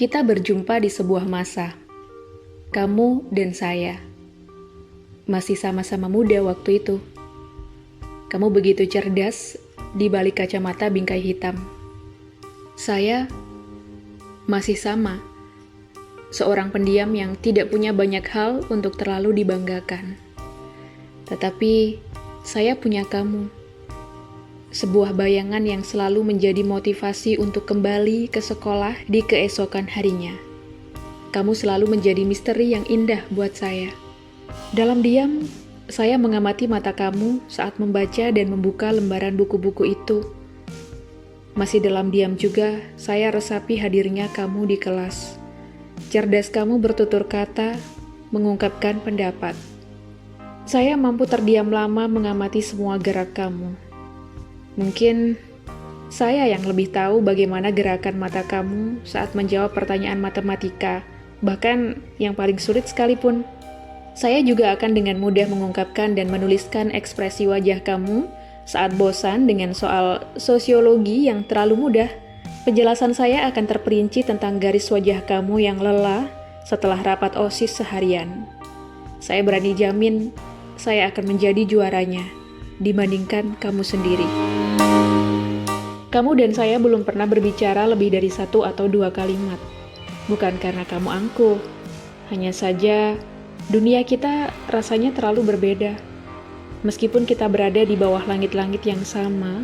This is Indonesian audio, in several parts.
Kita berjumpa di sebuah masa, kamu dan saya. Masih sama-sama muda waktu itu. Kamu begitu cerdas di balik kacamata bingkai hitam. Saya masih sama, seorang pendiam yang tidak punya banyak hal untuk terlalu dibanggakan. Tetapi saya punya kamu. Sebuah bayangan yang selalu menjadi motivasi untuk kembali ke sekolah di keesokan harinya. Kamu selalu menjadi misteri yang indah buat saya. Dalam diam, saya mengamati mata kamu saat membaca dan membuka lembaran buku-buku itu. Masih dalam diam juga, saya resapi hadirnya kamu di kelas. Cerdas kamu bertutur kata, mengungkapkan pendapat. Saya mampu terdiam lama mengamati semua gerak kamu. Mungkin saya yang lebih tahu bagaimana gerakan mata kamu saat menjawab pertanyaan matematika, bahkan yang paling sulit sekalipun. Saya juga akan dengan mudah mengungkapkan dan menuliskan ekspresi wajah kamu saat bosan dengan soal sosiologi yang terlalu mudah. Penjelasan saya akan terperinci tentang garis wajah kamu yang lelah setelah rapat OSIS seharian. Saya berani jamin, saya akan menjadi juaranya dibandingkan kamu sendiri. Kamu dan saya belum pernah berbicara lebih dari 1 atau 2 kalimat. Bukan karena kamu angkuh, hanya saja dunia kita rasanya terlalu berbeda. Meskipun kita berada di bawah langit-langit yang sama,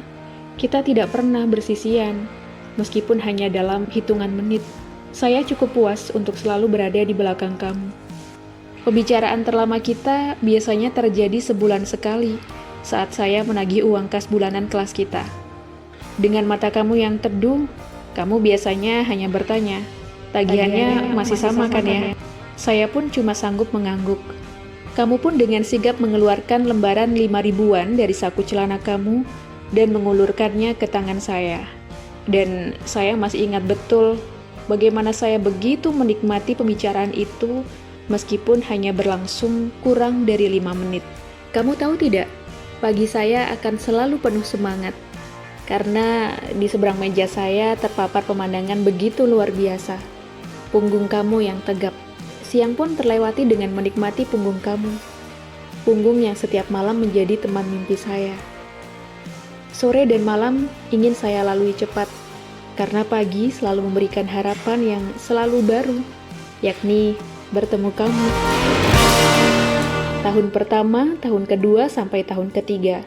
kita tidak pernah bersisian, meskipun hanya dalam hitungan menit. Saya cukup puas untuk selalu berada di belakang kamu. Pembicaraan terlama kita biasanya terjadi sebulan sekali, saat saya menagih uang kas bulanan kelas kita. Dengan mata kamu yang teduh, kamu biasanya hanya bertanya, tagihannya masih sama kan ya? Saya pun cuma sanggup mengangguk. Kamu pun dengan sigap mengeluarkan lembaran 5 ribuan dari saku celana kamu dan mengulurkannya ke tangan saya. Dan saya masih ingat betul bagaimana saya begitu menikmati pembicaraan itu meskipun hanya berlangsung kurang dari 5 menit. Kamu tahu tidak? Pagi saya akan selalu penuh semangat, karena di seberang meja saya terpapar pemandangan begitu luar biasa. Punggung kamu yang tegap. Siang pun terlewati dengan menikmati punggung kamu. Punggung yang setiap malam menjadi teman mimpi saya. Sore dan malam ingin saya lalui cepat, karena pagi selalu memberikan harapan yang selalu baru, yakni bertemu kamu. Tahun pertama, tahun kedua, sampai tahun ketiga.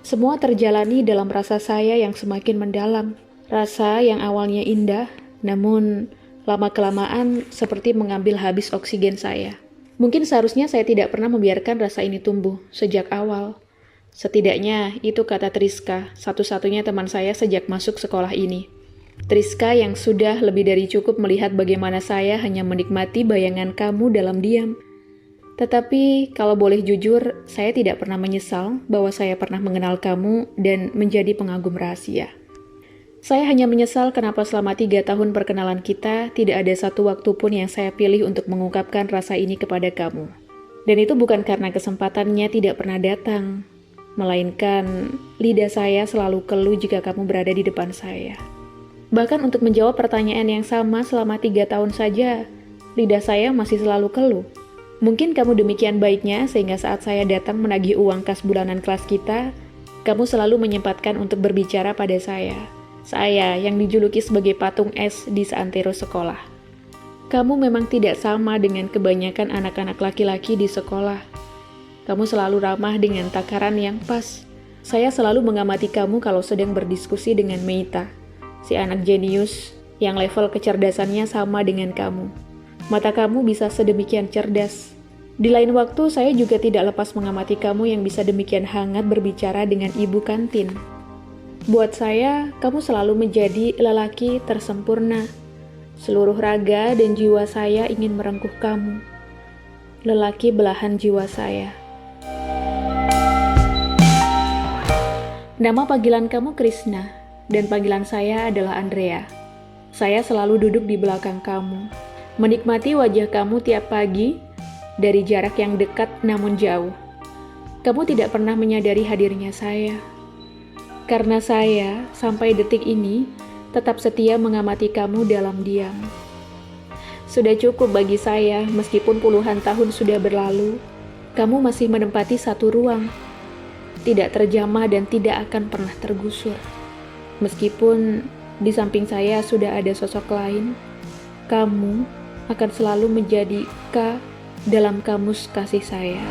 Semua terjalani dalam rasa saya yang semakin mendalam. Rasa yang awalnya indah, namun lama-kelamaan seperti mengambil habis oksigen saya. Mungkin seharusnya saya tidak pernah membiarkan rasa ini tumbuh sejak awal. Setidaknya itu kata Triska, satu-satunya teman saya sejak masuk sekolah ini. Triska yang sudah lebih dari cukup melihat bagaimana saya hanya menikmati bayangan kamu dalam diam. Tetapi, kalau boleh jujur, saya tidak pernah menyesal bahwa saya pernah mengenal kamu dan menjadi pengagum rahasia. Saya hanya menyesal kenapa selama 3 tahun perkenalan kita, tidak ada satu waktu pun yang saya pilih untuk mengungkapkan rasa ini kepada kamu. Dan itu bukan karena kesempatannya tidak pernah datang, melainkan lidah saya selalu keluh jika kamu berada di depan saya. Bahkan untuk menjawab pertanyaan yang sama selama 3 tahun saja, lidah saya masih selalu keluh. Mungkin kamu demikian baiknya sehingga saat saya datang menagih uang kas bulanan kelas kita, kamu selalu menyempatkan untuk berbicara pada saya. Saya yang dijuluki sebagai patung es di seantero sekolah. Kamu memang tidak sama dengan kebanyakan anak-anak laki-laki di sekolah. Kamu selalu ramah dengan takaran yang pas. Saya selalu mengamati kamu kalau sedang berdiskusi dengan Meita, si anak jenius yang level kecerdasannya sama dengan kamu. Mata kamu bisa sedemikian cerdas. Di lain waktu, saya juga tidak lepas mengamati kamu yang bisa demikian hangat berbicara dengan ibu kantin. Buat saya, kamu selalu menjadi lelaki tersempurna. Seluruh raga dan jiwa saya ingin merengkuh kamu. Lelaki belahan jiwa saya. Nama panggilan kamu Krishna, dan panggilan saya adalah Andrea. Saya selalu duduk di belakang kamu, menikmati wajah kamu tiap pagi dari jarak yang dekat namun jauh. Kamu tidak pernah menyadari hadirnya saya. Karena saya, sampai detik ini, tetap setia mengamati kamu dalam diam. Sudah cukup bagi saya, meskipun puluhan tahun sudah berlalu, kamu masih menempati satu ruang, tidak terjamah dan tidak akan pernah tergusur. Meskipun di samping saya sudah ada sosok lain, kamu akan selalu menjadi K dalam kamus kasih saya.